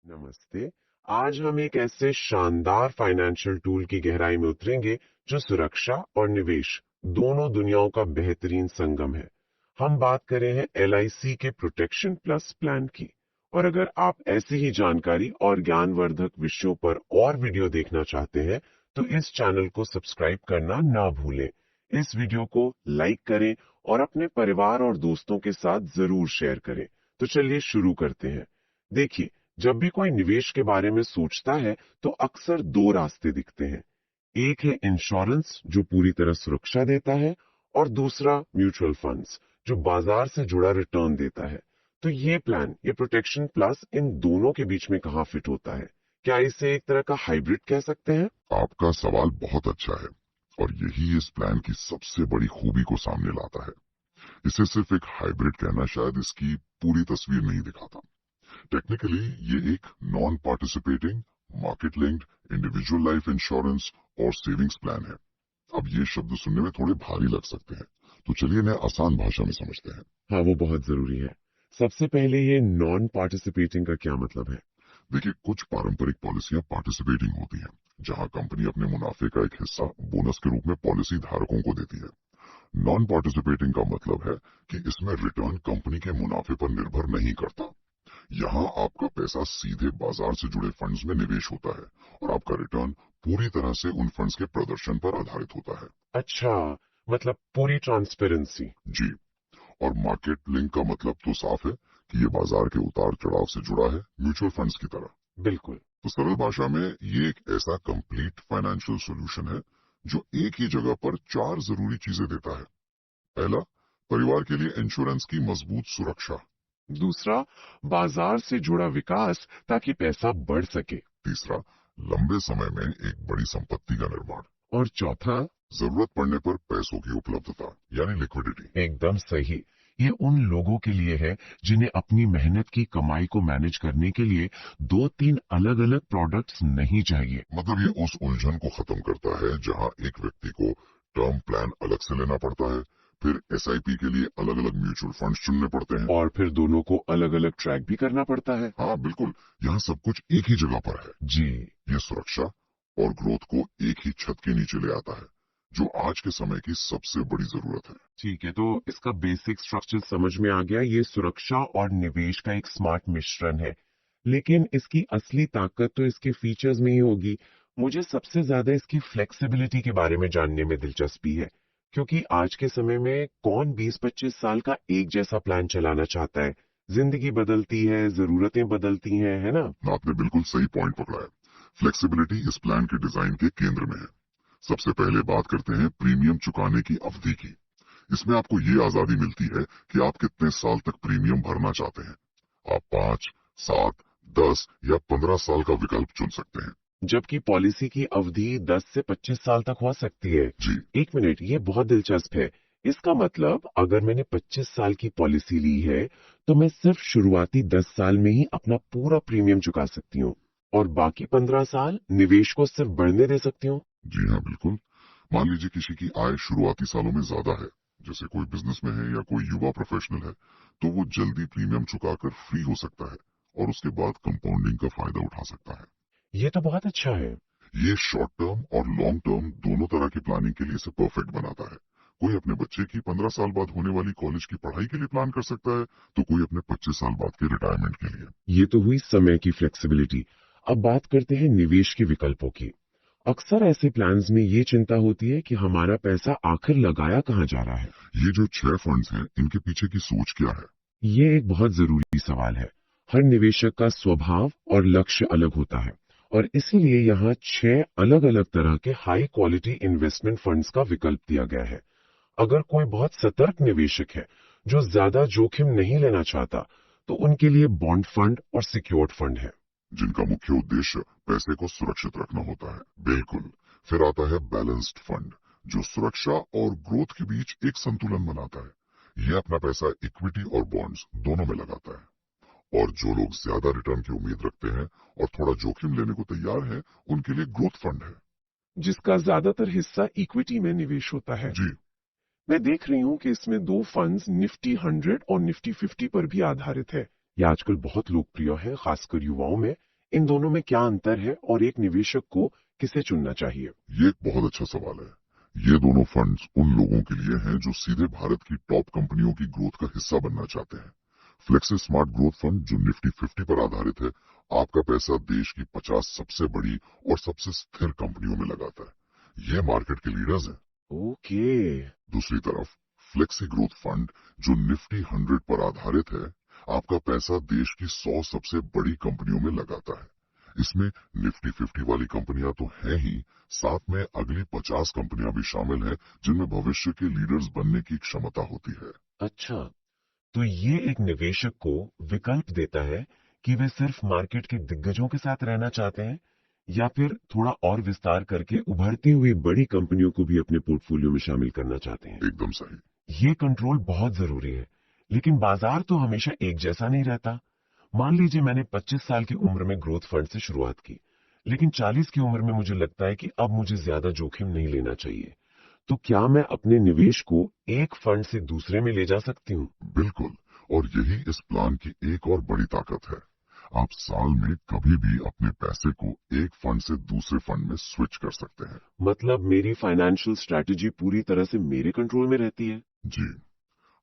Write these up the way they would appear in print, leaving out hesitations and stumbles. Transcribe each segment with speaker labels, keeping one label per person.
Speaker 1: नमस्ते। आज हम एक ऐसे शानदार फाइनेंशियल टूल की गहराई में उतरेंगे जो सुरक्षा और निवेश दोनों दुनियाओं का बेहतरीन संगम है। हम बात कर रहे हैं एलआईसी के प्रोटेक्शन प्लस प्लान की। और अगर आप ऐसी ही जानकारी और ज्ञानवर्धक विषयों पर और वीडियो देखना चाहते हैं तो इस चैनल को सब्सक्राइब करना ना भूलें। इस वीडियो को लाइक करें और अपने परिवार और दोस्तों के साथ जरूर शेयर करें। तो चलिए शुरू करते हैं। देखिए, जब भी कोई निवेश के बारे में सोचता है तो अक्सर दो रास्ते दिखते हैं। एक है इंश्योरेंस जो पूरी तरह सुरक्षा देता है, और दूसरा म्यूचुअल फंड्स जो बाजार से जुड़ा रिटर्न देता है। तो ये प्रोटेक्शन प्लस इन दोनों के बीच में कहाँ फिट होता है? क्या इसे एक तरह का हाइब्रिड कह सकते हैं?
Speaker 2: आपका सवाल बहुत अच्छा है और यही इस प्लान की सबसे बड़ी खूबी को सामने लाता है। इसे सिर्फ एक हाइब्रिड कहना शायद इसकी पूरी तस्वीर नहीं दिखाता। टेक्निकली ये एक non participating, market linked, individual life insurance और सेविंग्स प्लान है। अब ये शब्द सुनने में थोड़े भारी लग सकते हैं, तो चलिए इन्हें आसान भाषा में समझते हैं।
Speaker 1: हाँ, वो बहुत जरूरी है। सबसे पहले ये नॉन पार्टिसिपेटिंग का क्या मतलब है?
Speaker 2: देखिए, कुछ पारंपरिक पॉलिसियां पार्टिसिपेटिंग होती हैं, जहां कंपनी अपने मुनाफे का एक हिस्सा बोनस के रूप में पॉलिसी धारकों को देती है। नॉन पार्टिसिपेटिंग का मतलब है कि इसमें रिटर्न कंपनी के मुनाफे पर निर्भर नहीं करता। यहाँ आपका पैसा सीधे बाजार से जुड़े फंड्स में निवेश होता है और आपका रिटर्न पूरी तरह से उन फंड्स के प्रदर्शन पर आधारित होता है।
Speaker 1: अच्छा, मतलब पूरी ट्रांसपेरेंसी।
Speaker 2: जी। और मार्केट लिंक का मतलब तो साफ है कि ये बाजार के उतार चढ़ाव से जुड़ा है, म्यूचुअल फंड्स की तरह।
Speaker 1: बिल्कुल।
Speaker 2: तो सरल भाषा में ये एक ऐसा कंप्लीट फाइनेंशियल सॉल्यूशन है जो एक ही जगह पर चार जरूरी चीजें देता है। पहला, परिवार के लिए इंश्योरेंस की मजबूत सुरक्षा।
Speaker 1: दूसरा, बाजार से जुड़ा विकास ताकि पैसा बढ़ सके।
Speaker 2: तीसरा, लंबे समय में एक बड़ी संपत्ति का निर्माण।
Speaker 1: और चौथा,
Speaker 2: जरूरत पड़ने पर पैसों की उपलब्धता यानी लिक्विडिटी।
Speaker 1: एकदम सही, ये उन लोगों के लिए है जिन्हें अपनी मेहनत की कमाई को मैनेज करने के लिए दो तीन अलग अलग प्रोडक्ट्स नहीं चाहिए।
Speaker 2: मतलब ये उस उलझन को खत्म करता है जहां एक व्यक्ति को टर्म प्लान अलग से लेना पड़ता है, फिर एसआईपी के लिए अलग अलग म्यूचुअल फंड चुनने पड़ते हैं।
Speaker 1: और फिर दोनों को अलग अलग ट्रैक भी करना पड़ता है।
Speaker 2: हाँ बिल्कुल, यहाँ सब कुछ एक ही जगह पर है।
Speaker 1: जी।
Speaker 2: ये सुरक्षा और ग्रोथ को एक ही छत के नीचे ले आता है, जो आज के समय की सबसे बड़ी जरूरत है।
Speaker 1: ठीक है, तो इसका बेसिक स्ट्रक्चर समझ में आ गया। ये सुरक्षा और निवेश का एक स्मार्ट मिश्रण है, लेकिन इसकी असली ताकत तो इसके फीचर्स में ही होगी। मुझे सबसे ज्यादा इसकी फ्लेक्सिबिलिटी के बारे में जानने में दिलचस्पी है, क्योंकि आज के समय में कौन 20-25 साल का एक जैसा प्लान चलाना चाहता है? जिंदगी बदलती है, जरूरतें बदलती हैं, है ना?
Speaker 2: आपने बिल्कुल सही पॉइंट पकड़ा है। फ्लेक्सिबिलिटी इस प्लान के डिजाइन के केंद्र में है। सबसे पहले बात करते हैं प्रीमियम चुकाने की अवधि की। इसमें आपको ये आजादी मिलती है कि आप कितने साल तक प्रीमियम भरना चाहते हैं। आप 5, 7, 10 या 15 साल का विकल्प चुन सकते हैं।
Speaker 1: जबकि पॉलिसी की अवधि 10 से 25 साल तक हो सकती है।
Speaker 2: जी।
Speaker 1: एक मिनट, ये बहुत दिलचस्प है। इसका मतलब अगर मैंने 25 साल की पॉलिसी ली है तो मैं सिर्फ शुरुआती 10 साल में ही अपना पूरा प्रीमियम चुका सकती हूँ, और बाकी 15 साल निवेश को सिर्फ बढ़ने दे सकती हूँ।
Speaker 2: जी हाँ बिल्कुल। मान लीजिए किसी की आय शुरुआती सालों में ज्यादा है, जैसे कोई बिजनेस में है या कोई युवा प्रोफेशनल है, तो वो जल्दी प्रीमियम चुकाकर फ्री हो सकता है और उसके बाद कंपाउंडिंग का फायदा उठा सकता है।
Speaker 1: ये तो बहुत अच्छा है।
Speaker 2: ये शॉर्ट टर्म और लॉन्ग टर्म दोनों तरह की प्लानिंग के लिए इसे परफेक्ट बनाता है। कोई अपने बच्चे की 15 साल बाद होने वाली कॉलेज की पढ़ाई के लिए प्लान कर सकता है, तो कोई अपने 25 साल बाद के रिटायरमेंट के लिए।
Speaker 1: ये तो हुई समय की फ्लेक्सिबिलिटी। अब बात करते हैं निवेश के विकल्पों की। अक्सर ऐसे प्लान्स में ये चिंता होती है कि हमारा पैसा आखिर लगाया कहाँ जा रहा है।
Speaker 2: ये जो 6 फंड्स हैं, इनके पीछे की सोच क्या है?
Speaker 1: ये एक बहुत जरूरी सवाल है। हर निवेशक का स्वभाव और लक्ष्य अलग होता है, और इसीलिए यहाँ 6 अलग अलग तरह के हाई क्वालिटी इन्वेस्टमेंट फंड्स का विकल्प दिया गया है। अगर कोई बहुत सतर्क निवेशक है जो ज्यादा जोखिम नहीं लेना चाहता, तो उनके लिए बॉन्ड फंड और सिक्योर्ड फंड है।
Speaker 2: जिनका मुख्य उद्देश्य पैसे को सुरक्षित रखना होता है। बिल्कुल। फिर आता है बैलेंस्ड फंड, जो सुरक्षा और ग्रोथ के बीच एक संतुलन बनाता है। यह अपना पैसा इक्विटी और बॉन्ड्स दोनों में लगाता है। और जो लोग ज्यादा रिटर्न की उम्मीद रखते हैं और थोड़ा जोखिम लेने को तैयार हैं, उनके लिए ग्रोथ फंड है।
Speaker 1: जिसका ज्यादातर हिस्सा इक्विटी में निवेश होता है।
Speaker 2: जी।
Speaker 1: मैं देख रही हूँ कि इसमें दो फंड्स निफ्टी 100 और निफ्टी 50 पर भी आधारित है। ये आजकल बहुत लोकप्रिय है, खासकर युवाओं में। इन दोनों में क्या अंतर है और एक निवेशक को किसे चुनना चाहिए?
Speaker 2: ये एक बहुत अच्छा सवाल है। ये दोनों फंड्स उन लोगों के लिए हैं जो सीधे भारत की टॉप कंपनियों की ग्रोथ का हिस्सा बनना चाहते हैं। फ्लेक्सी स्मार्ट ग्रोथ फंड जो निफ्टी 50 पर आधारित है, आपका पैसा देश की 50 सबसे बड़ी और सबसे स्थिर कंपनियों में लगाता है। ये मार्केट के लीडर्स हैं।
Speaker 1: ओके।
Speaker 2: दूसरी तरफ फ्लेक्सी ग्रोथ फंड जो निफ्टी 100 पर आधारित है, आपका पैसा देश की 100 सबसे बड़ी कंपनियों में लगाता है। इसमें निफ्टी 50 वाली कंपनियां तो हैं ही, साथ में अगली 50 कंपनियां भी शामिल हैं जिनमें भविष्य के लीडर्स बनने की क्षमता होती है।
Speaker 1: अच्छा, तो ये एक निवेशक को विकल्प देता है कि वे सिर्फ मार्केट के दिग्गजों के साथ रहना चाहते हैं या फिर थोड़ा और विस्तार करके उभरती हुई बड़ी कंपनियों को भी अपने पोर्टफोलियो में शामिल करना चाहते हैं।
Speaker 2: एकदम सही।
Speaker 1: ये कंट्रोल बहुत जरूरी है, लेकिन बाजार तो हमेशा एक जैसा नहीं रहता। मान लीजिए मैंने 25 साल की उम्र में ग्रोथ फंड से शुरुआत की, लेकिन 40 की उम्र में मुझे लगता है कि अब मुझे ज्यादा जोखिम नहीं लेना चाहिए। तो क्या मैं अपने निवेश को एक फंड से दूसरे में ले जा सकती हूँ?
Speaker 2: बिल्कुल, और यही इस प्लान की एक और बड़ी ताकत है। आप साल में कभी भी अपने पैसे को एक फंड से दूसरे फंड में स्विच कर सकते हैं।
Speaker 1: मतलब मेरी फाइनेंशियल स्ट्रैटेजी पूरी तरह से मेरे कंट्रोल में रहती है।
Speaker 2: जी,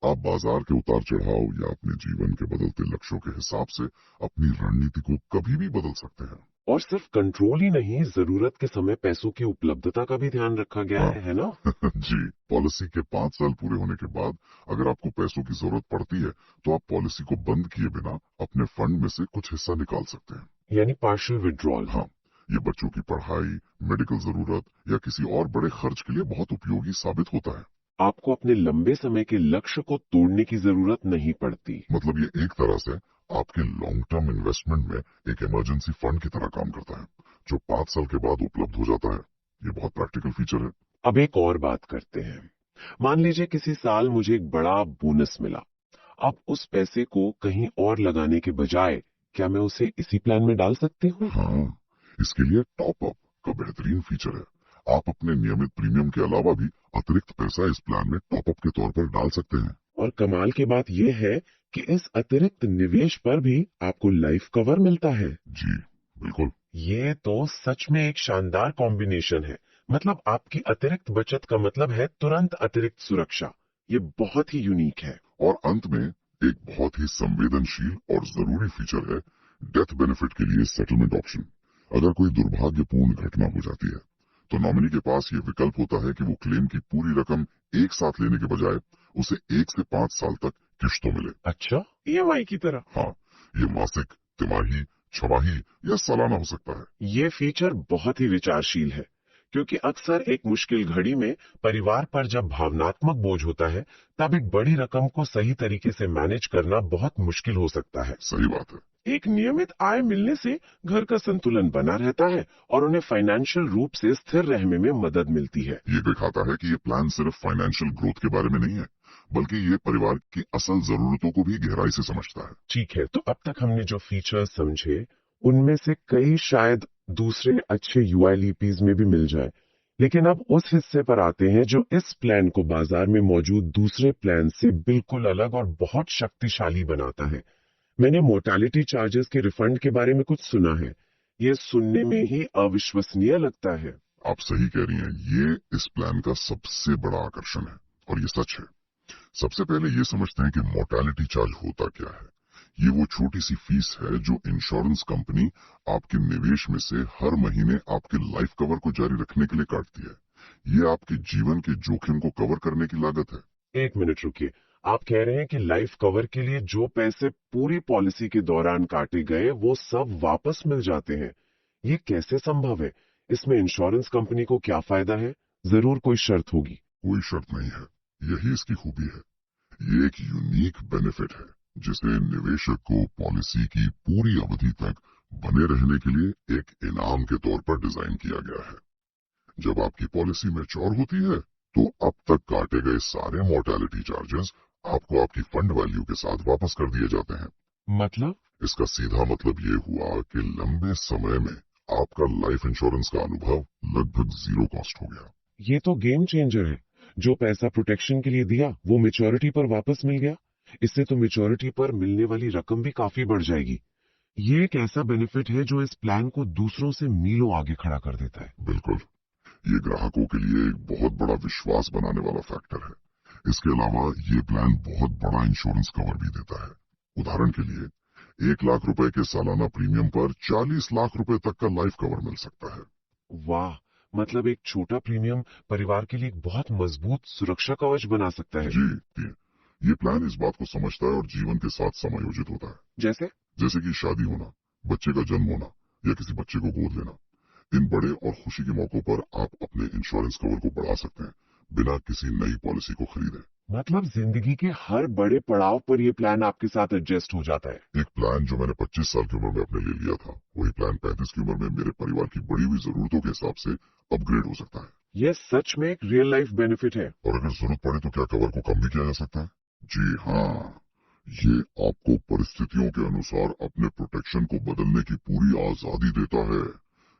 Speaker 2: आप बाजार के उतार चढ़ाव या अपने जीवन के बदलते लक्ष्यों के हिसाब से अपनी रणनीति को कभी भी बदल सकते हैं।
Speaker 1: और सिर्फ कंट्रोल ही नहीं, जरूरत के समय पैसों की उपलब्धता का भी ध्यान रखा गया
Speaker 2: हाँ।
Speaker 1: है ना?
Speaker 2: जी, पॉलिसी के 5 साल पूरे होने के बाद अगर आपको पैसों की जरूरत पड़ती है, तो आप पॉलिसी को बंद किए बिना अपने फंड में से कुछ हिस्सा निकाल सकते हैं।
Speaker 1: यानी पार्शियल विड्रॉल।
Speaker 2: हाँ, ये बच्चों की पढ़ाई, मेडिकल जरूरत या किसी और बड़े खर्च के लिए बहुत उपयोगी साबित होता है।
Speaker 1: आपको अपने लंबे समय के लक्ष्य को तोड़ने की जरूरत नहीं पड़ती।
Speaker 2: मतलब ये एक तरह से आपके लॉन्ग टर्म इन्वेस्टमेंट में एक इमरजेंसी फंड की तरह काम करता है, जो 5 साल के बाद उपलब्ध हो जाता है। ये बहुत प्रैक्टिकल फीचर है।
Speaker 1: अब एक और बात करते हैं। मान लीजिए किसी साल मुझे एक बड़ा बोनस मिला। अब उस पैसे को कहीं और लगाने के बजाय क्या मैं उसे इसी प्लान में डाल सकती हूँ?
Speaker 2: हाँ, इसके लिए टॉप अप का बेहतरीन फीचर है। आप अपने नियमित प्रीमियम के अलावा भी अतिरिक्त पैसा इस प्लान में टॉप अप के तौर पर डाल सकते हैं।
Speaker 1: और कमाल की बात यह है कि इस अतिरिक्त निवेश पर भी आपको लाइफ कवर मिलता है।
Speaker 2: जी, बिल्कुल।
Speaker 1: ये तो सच में एक शानदार कॉम्बिनेशन है। मतलब आपकी अतिरिक्त बचत का मतलब है तुरंत अतिरिक्त सुरक्षा। ये बहुत ही यूनिक है।
Speaker 2: और अंत में एक बहुत ही संवेदनशील और जरूरी फीचर है डेथ बेनिफिट के लिए सेटलमेंट ऑप्शन। अगर कोई दुर्भाग्यपूर्ण घटना हो जाती है, तो नॉमिनी के पास ये विकल्प होता है कि वो क्लेम की पूरी रकम एक साथ लेने के बजाय उसे 1 से 5 साल तक किश्तों मिले।
Speaker 1: अच्छा, ईएमआई की तरह।
Speaker 2: हाँ, ये मासिक, तिमाही, छमाही या सालाना हो सकता है।
Speaker 1: ये फीचर बहुत ही विचारशील है, क्योंकि अक्सर एक मुश्किल घड़ी में परिवार पर जब भावनात्मक बोझ होता है, तब एक बड़ी रकम को सही तरीके से मैनेज करना बहुत मुश्किल हो सकता है।
Speaker 2: सही बात है।
Speaker 1: एक नियमित आय मिलने से घर का संतुलन बना रहता है और उन्हें फाइनेंशियल रूप से स्थिर रहने में मदद मिलती है।
Speaker 2: ये दिखाता है कि ये प्लान सिर्फ फाइनेंशियल ग्रोथ के बारे में नहीं है, बल्कि ये परिवार की असल जरूरतों को भी गहराई से समझता है।
Speaker 1: ठीक है, तो अब तक हमने जो फीचर्स समझे, उनमें से कई शायद दूसरे अच्छे यूआईलीपीज में भी मिल जाए। लेकिन अब उस हिस्से पर आते हैं जो इस प्लान को बाजार में मौजूद दूसरे प्लान से बिल्कुल अलग और बहुत शक्तिशाली बनाता है। मैंने मोर्टालिटी चार्जेस के रिफंड के बारे में कुछ सुना है। ये सुनने में ही अविश्वसनीय लगता है।
Speaker 2: आप सही कह रही हैं, ये इस प्लान का सबसे बड़ा आकर्षण है और ये सच है। सबसे पहले ये समझते हैं कि मोर्टालिटी चार्ज होता क्या है। ये वो छोटी सी फीस है जो इंश्योरेंस कंपनी आपके निवेश में से हर महीने आपके लाइफ कवर को जारी रखने के लिए काटती है। ये आपके जीवन के जोखिम को कवर करने की लागत है।
Speaker 1: एक मिनट रुकिए, आप कह रहे हैं कि लाइफ कवर के लिए जो पैसे पूरी पॉलिसी के दौरान काटे गए वो सब वापस मिल जाते हैं? ये कैसे संभव है? इसमें इंश्योरेंस कंपनी को क्या फायदा है? जरूर कोई शर्त होगी।
Speaker 2: कोई शर्त नहीं है, यही इसकी खूबी है। ये एक यूनिक बेनिफिट है जिसे निवेशक को पॉलिसी की पूरी अवधि तक बने रहने के लिए एक इनाम के तौर पर डिजाइन किया गया है। जब आपकी पॉलिसी मैच्योर होती है, तो अब तक काटे गए सारे मोर्टेलिटी चार्जेस आपको आपकी फंड वैल्यू के साथ वापस कर दिए जाते हैं।
Speaker 1: मतलब?
Speaker 2: इसका सीधा मतलब ये हुआ कि लंबे समय में आपका लाइफ इंश्योरेंस का अनुभव लगभग जीरो कॉस्ट हो गया।
Speaker 1: ये तो गेम चेंजर है। जो पैसा प्रोटेक्शन के लिए दिया वो मेच्योरिटी पर वापस मिल गया। इससे तो मेच्योरिटी पर मिलने वाली रकम भी काफी बढ़ जाएगी। ये एक ऐसा बेनिफिट है जो इस प्लान को दूसरों से मीलों आगे खड़ा कर देता है।
Speaker 2: बिल्कुल, ये ग्राहकों के लिए एक बहुत बड़ा विश्वास बनाने वाला फैक्टर है। इसके अलावा ये प्लान बहुत बड़ा इंश्योरेंस कवर भी देता है। उदाहरण के लिए 1 लाख रुपए के सालाना प्रीमियम पर 40 लाख रुपए तक का लाइफ कवर मिल सकता है।
Speaker 1: वाह, मतलब एक छोटा प्रीमियम परिवार के लिए एक बहुत मजबूत सुरक्षा कवच बना सकता है।
Speaker 2: जी, ये प्लान इस बात को समझता है और जीवन के साथ समायोजित होता है।
Speaker 1: जैसे?
Speaker 2: जैसे कि शादी होना, बच्चे का जन्म होना या किसी बच्चे को गोद लेना। इन बड़े और खुशी के मौकों पर आप अपने इंश्योरेंस कवर को बढ़ा सकते हैं बिना किसी नई पॉलिसी को खरीदे।
Speaker 1: मतलब जिंदगी के हर बड़े पड़ाव पर यह प्लान आपके साथ एडजस्ट हो जाता है।
Speaker 2: एक प्लान जो मैंने 25 साल की उम्र में अपने लिए लिया था, वही प्लान 35 की उम्र में मेरे परिवार की बढ़ी हुई जरूरतों के हिसाब से अपग्रेड हो सकता है।
Speaker 1: यह सच में एक रियल लाइफ बेनिफिट है।
Speaker 2: और अगर जरूरत पड़े तो क्या कवर को कम भी किया जा सकता है? जी हाँ, ये आपको परिस्थितियों के अनुसार अपने प्रोटेक्शन को बदलने की पूरी आजादी देता है।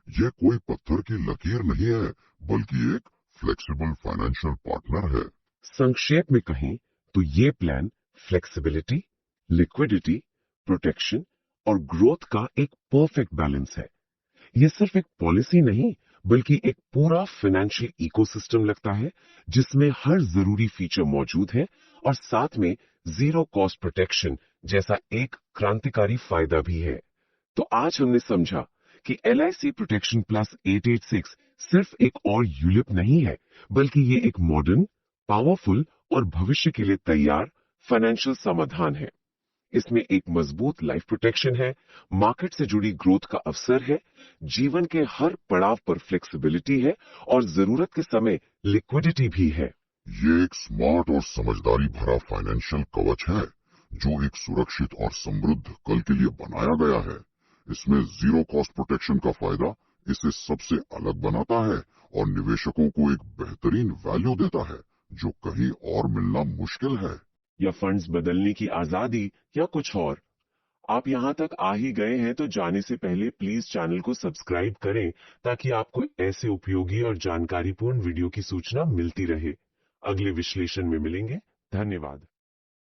Speaker 2: यह कोई पत्थर की लकीर नहीं है, बल्कि एक फ्लेक्सिबल फाइनेंशियल पार्टनर है।
Speaker 1: संक्षेप में कहें तो ये प्लान फ्लेक्सिबिलिटी, लिक्विडिटी, प्रोटेक्शन और ग्रोथ का एक परफेक्ट बैलेंस है। यह सिर्फ एक पॉलिसी नहीं, बल्कि एक पूरा फाइनेंशियल इकोसिस्टम लगता है जिसमें हर जरूरी फीचर मौजूद है और साथ में जीरो कॉस्ट प्रोटेक्शन जैसा एक क्रांतिकारी फायदा भी है। तो आज हमने समझा कि LIC प्रोटेक्शन प्लस 886 सिर्फ एक और यूलिप नहीं है, बल्कि ये एक मॉडर्न, पावरफुल और भविष्य के लिए तैयार फाइनेंशियल समाधान है। इसमें एक मजबूत लाइफ प्रोटेक्शन है, मार्केट से जुड़ी ग्रोथ का अवसर है, जीवन के हर पड़ाव पर फ्लेक्सिबिलिटी है और जरूरत के समय लिक्विडिटी भी है।
Speaker 2: ये एक स्मार्ट और समझदारी भरा फाइनेंशियल कवच है जो एक सुरक्षित और समृद्ध कल के लिए बनाया गया है। इसमें जीरो कॉस्ट प्रोटेक्शन का फायदा इसे सबसे अलग बनाता है और निवेशकों को एक बेहतरीन वैल्यू देता है जो कहीं और मिलना मुश्किल है।
Speaker 1: या फंड्स बदलने की आजादी या कुछ और। आप यहां तक आ ही गए हैं तो जाने से पहले प्लीज चैनल को सब्सक्राइब करें ताकि आपको ऐसे उपयोगी और जानकारीपूर्ण वीडियो की सूचना मिलती रहे। अगले विश्लेषण में मिलेंगे। धन्यवाद।